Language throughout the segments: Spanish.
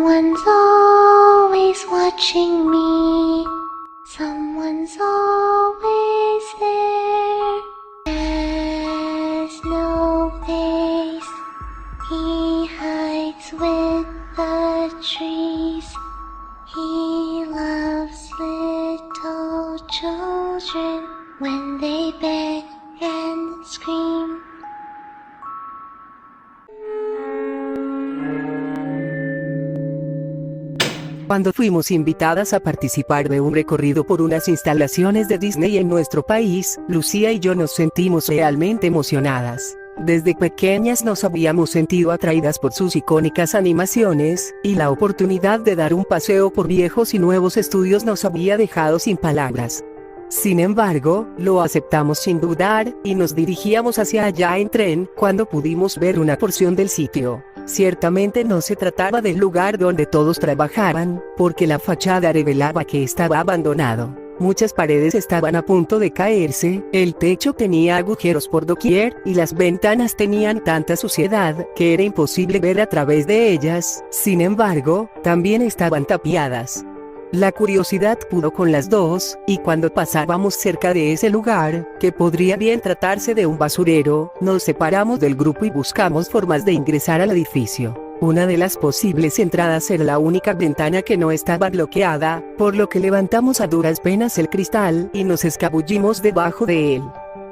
Someone's always watching me. Someone's always there. There's no face. He hides with the trees. He loves little children when they beg and scream. Cuando fuimos invitadas a participar de un recorrido por unas instalaciones de Disney en nuestro país, Lucía y yo nos sentimos realmente emocionadas. Desde pequeñas nos habíamos sentido atraídas por sus icónicas animaciones, y la oportunidad de dar un paseo por viejos y nuevos estudios nos había dejado sin palabras. Sin embargo, lo aceptamos sin dudar, y nos dirigíamos hacia allá en tren, cuando pudimos ver una porción del sitio. Ciertamente no se trataba del lugar donde todos trabajaban, porque la fachada revelaba que estaba abandonado. Muchas paredes estaban a punto de caerse, el techo tenía agujeros por doquier, y las ventanas tenían tanta suciedad, que era imposible ver a través de ellas. Sin embargo, también estaban tapiadas. La curiosidad pudo con las dos, y cuando pasábamos cerca de ese lugar, que podría bien tratarse de un basurero, nos separamos del grupo y buscamos formas de ingresar al edificio. Una de las posibles entradas era la única ventana que no estaba bloqueada, por lo que levantamos a duras penas el cristal y nos escabullimos debajo de él.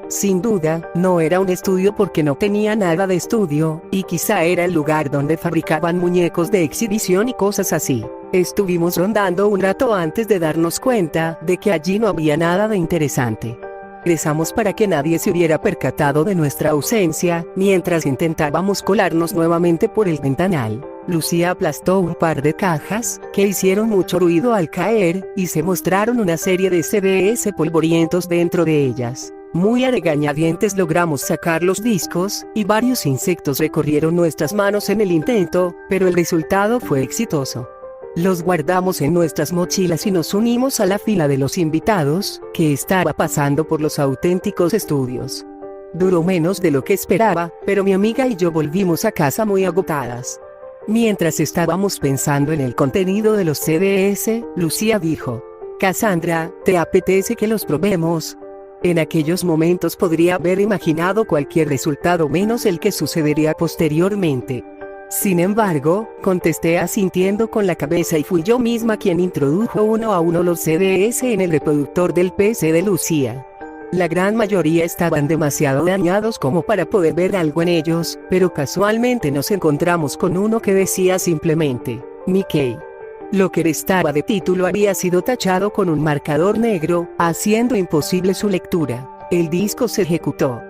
Sin duda, no era un estudio porque no tenía nada de estudio, y quizá era el lugar donde fabricaban muñecos de exhibición y cosas así. Estuvimos rondando un rato antes de darnos cuenta de que allí no había nada de interesante. Regresamos para que nadie se hubiera percatado de nuestra ausencia, mientras intentábamos colarnos nuevamente por el ventanal. Lucía aplastó un par de cajas, que hicieron mucho ruido al caer, y se mostraron una serie de CDs polvorientos dentro de ellas. Muy a regañadientes logramos sacar los discos, y varios insectos recorrieron nuestras manos en el intento, pero el resultado fue exitoso. Los guardamos en nuestras mochilas y nos unimos a la fila de los invitados, que estaba pasando por los auténticos estudios. Duró menos de lo que esperaba, pero mi amiga y yo volvimos a casa muy agotadas. Mientras estábamos pensando en el contenido de los CDs, Lucía dijo: «Cassandra, ¿te apetece que los probemos?». En aquellos momentos podría haber imaginado cualquier resultado menos el que sucedería posteriormente. Sin embargo, contesté asintiendo con la cabeza y fui yo misma quien introdujo uno a uno los CDs en el reproductor del PC de Lucía. La gran mayoría estaban demasiado dañados como para poder ver algo en ellos, pero casualmente nos encontramos con uno que decía simplemente, Mickey. Lo que restaba de título había sido tachado con un marcador negro, haciendo imposible su lectura. El disco se ejecutó.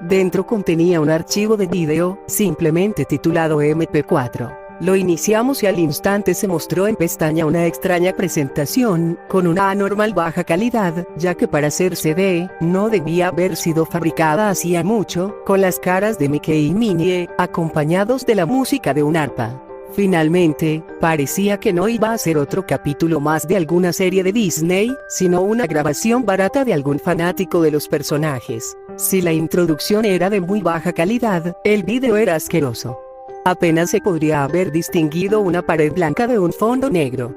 Dentro contenía un archivo de vídeo, simplemente titulado MP4. Lo iniciamos y al instante se mostró en pestaña una extraña presentación, con una anormal baja calidad, ya que para ser CD, no debía haber sido fabricada hacía mucho, con las caras de Mickey y Minnie, acompañados de la música de un arpa. Finalmente, parecía que no iba a ser otro capítulo más de alguna serie de Disney, sino una grabación barata de algún fanático de los personajes. Si la introducción era de muy baja calidad, el vídeo era asqueroso. Apenas se podría haber distinguido una pared blanca de un fondo negro.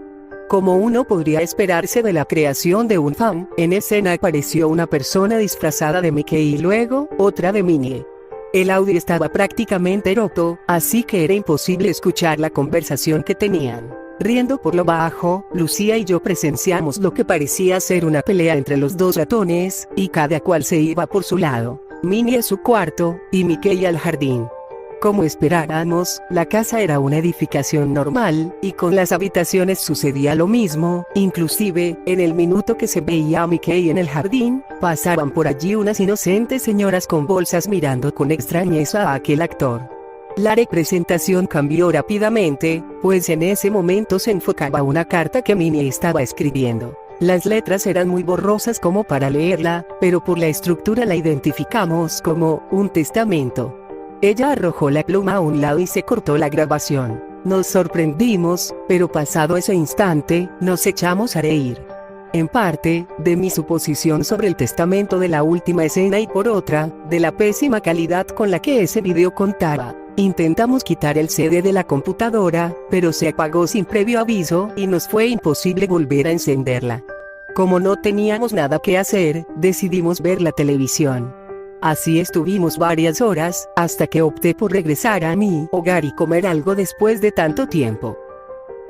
Como uno podría esperarse de la creación de un fan, en escena apareció una persona disfrazada de Mickey y luego, otra de Minnie. El audio estaba prácticamente roto, así que era imposible escuchar la conversación que tenían. Riendo por lo bajo, Lucía y yo presenciamos lo que parecía ser una pelea entre los dos ratones, y cada cual se iba por su lado. Minnie a su cuarto, y Mickey al jardín. Como esperábamos, la casa era una edificación normal, y con las habitaciones sucedía lo mismo, inclusive, en el minuto que se veía a Mickey en el jardín, pasaban por allí unas inocentes señoras con bolsas mirando con extrañeza a aquel actor. La representación cambió rápidamente, pues en ese momento se enfocaba una carta que Minnie estaba escribiendo. Las letras eran muy borrosas como para leerla, pero por la estructura la identificamos como un testamento. Ella arrojó la pluma a un lado y se cortó la grabación. Nos sorprendimos, pero pasado ese instante, nos echamos a reír. En parte, de mi suposición sobre el testamento de la última escena y por otra, de la pésima calidad con la que ese video contaba. Intentamos quitar el CD de la computadora, pero se apagó sin previo aviso y nos fue imposible volver a encenderla. Como no teníamos nada que hacer, decidimos ver la televisión. Así estuvimos varias horas, hasta que opté por regresar a mi hogar y comer algo después de tanto tiempo.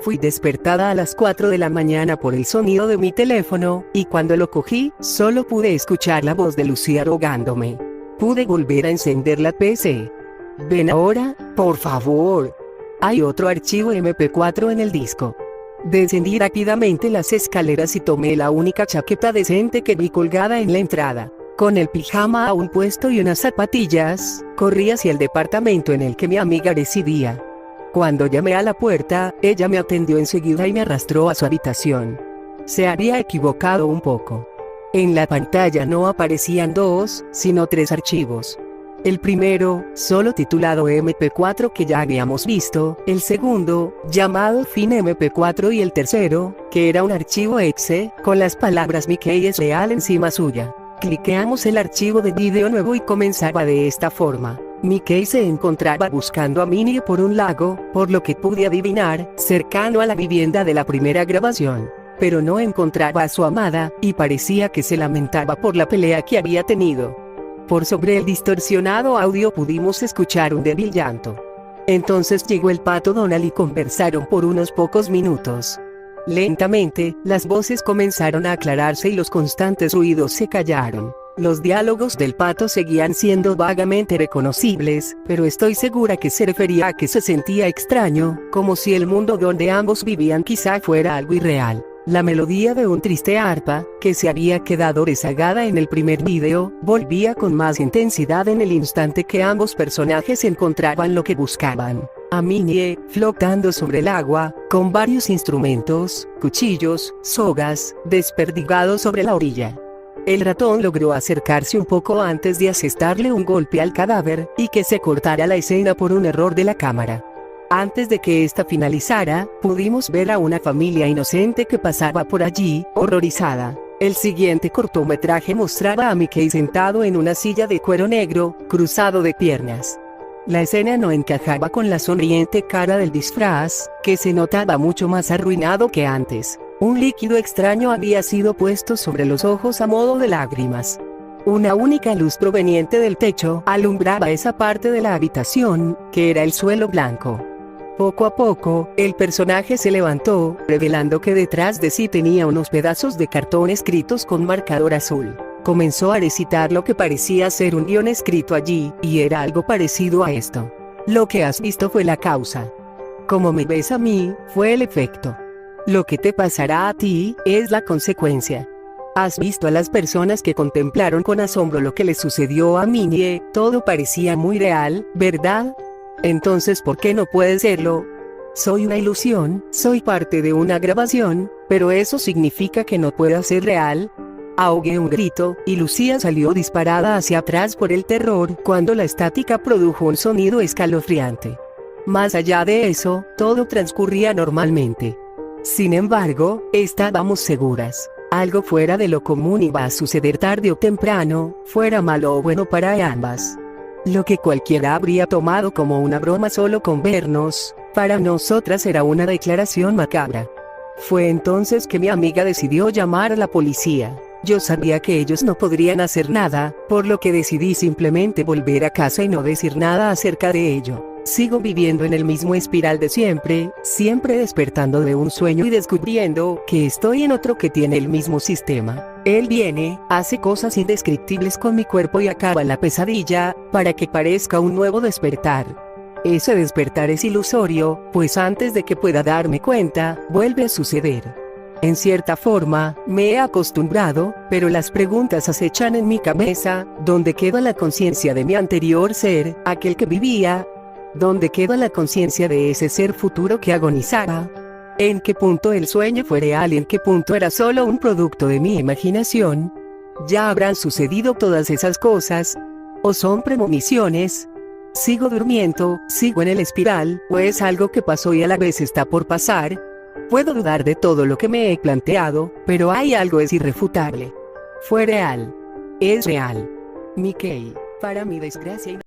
Fui despertada a las 4 de la mañana por el sonido de mi teléfono, y cuando lo cogí, solo pude escuchar la voz de Lucía rogándome. Pude volver a encender la PC. Ven ahora, por favor. Hay otro archivo MP4 en el disco. Descendí rápidamente las escaleras y tomé la única chaqueta decente que vi colgada en la entrada. Con el pijama aún puesto y unas zapatillas, corrí hacia el departamento en el que mi amiga residía. Cuando llamé a la puerta, ella me atendió enseguida y me arrastró a su habitación. Se había equivocado un poco. En la pantalla no aparecían 2, sino 3 archivos. El primero, solo titulado MP4 que ya habíamos visto, el segundo, llamado Fin MP4 y el tercero, que era un archivo exe, con las palabras Mickey es real encima suya. Cliqueamos el archivo de vídeo nuevo y comenzaba de esta forma. Mickey se encontraba buscando a Minnie por un lago, por lo que pude adivinar, cercano a la vivienda de la primera grabación. Pero no encontraba a su amada, y parecía que se lamentaba por la pelea que había tenido. Por sobre el distorsionado audio pudimos escuchar un débil llanto. Entonces llegó el pato Donald y conversaron por unos pocos minutos. Lentamente, las voces comenzaron a aclararse y los constantes ruidos se callaron. Los diálogos del pato seguían siendo vagamente reconocibles, pero estoy segura que se refería a que se sentía extraño, como si el mundo donde ambos vivían quizá fuera algo irreal. La melodía de un triste arpa, que se había quedado rezagada en el primer vídeo, volvía con más intensidad en el instante que ambos personajes encontraban lo que buscaban. A Minnie, flotando sobre el agua, con varios instrumentos, cuchillos, sogas, desperdigados sobre la orilla. El ratón logró acercarse un poco antes de asestarle un golpe al cadáver, y que se cortara la escena por un error de la cámara. Antes de que esta finalizara, pudimos ver a una familia inocente que pasaba por allí, horrorizada. El siguiente cortometraje mostraba a Mickey sentado en una silla de cuero negro, cruzado de piernas. La escena no encajaba con la sonriente cara del disfraz, que se notaba mucho más arruinado que antes. Un líquido extraño había sido puesto sobre los ojos a modo de lágrimas. Una única luz proveniente del techo alumbraba esa parte de la habitación, que era el suelo blanco. Poco a poco, el personaje se levantó, revelando que detrás de sí tenía unos pedazos de cartón escritos con marcador azul. Comenzó a recitar lo que parecía ser un guión escrito allí, y era algo parecido a esto. Lo que has visto fue la causa. Como me ves a mí, fue el efecto. Lo que te pasará a ti, es la consecuencia. Has visto a las personas que contemplaron con asombro lo que le sucedió a Minnie, todo parecía muy real, ¿verdad? Entonces, ¿por qué no puede serlo? Soy una ilusión, soy parte de una grabación, pero ¿eso significa que no pueda ser real? Ahogué un grito, y Lucía salió disparada hacia atrás por el terror, cuando la estática produjo un sonido escalofriante. Más allá de eso, todo transcurría normalmente. Sin embargo, estábamos seguras. Algo fuera de lo común iba a suceder tarde o temprano, fuera malo o bueno para ambas. Lo que cualquiera habría tomado como una broma solo con vernos, para nosotras era una declaración macabra. Fue entonces que mi amiga decidió llamar a la policía. Yo sabía que ellos no podrían hacer nada, por lo que decidí simplemente volver a casa y no decir nada acerca de ello. Sigo viviendo en el mismo espiral de siempre, siempre despertando de un sueño y descubriendo que estoy en otro que tiene el mismo sistema. Él viene, hace cosas indescriptibles con mi cuerpo y acaba la pesadilla, para que parezca un nuevo despertar. Ese despertar es ilusorio, pues antes de que pueda darme cuenta, vuelve a suceder. En cierta forma, me he acostumbrado, pero las preguntas acechan en mi cabeza: ¿dónde queda la conciencia de mi anterior ser, aquel que vivía? ¿Dónde queda la conciencia de ese ser futuro que agonizaba? ¿En qué punto el sueño fue real y en qué punto era solo un producto de mi imaginación? ¿Ya habrán sucedido todas esas cosas? ¿O son premoniciones? ¿Sigo durmiendo, sigo en el espiral, o es algo que pasó y a la vez está por pasar? Puedo dudar de todo lo que me he planteado, pero hay algo es irrefutable. Fue real. Es real. Mickey, para mi desgracia y